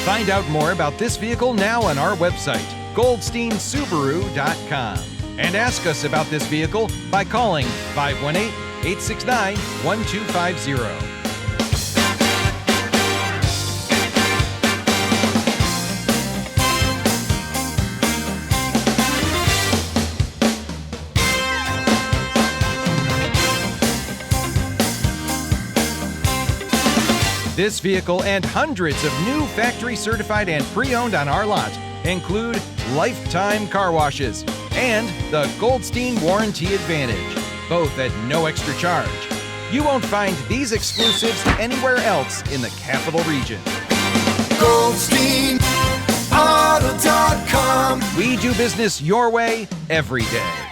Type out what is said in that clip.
Find out more about this vehicle now on our website, GoldsteinSubaru.com. And ask us about this vehicle by calling 518-869-1250. This vehicle and hundreds of new factory certified and pre-owned on our lot include lifetime car washes and the Goldstein Warranty Advantage, both at no extra charge. You won't find these exclusives anywhere else in the capital region. GoldsteinAuto.com. We do business your way every day.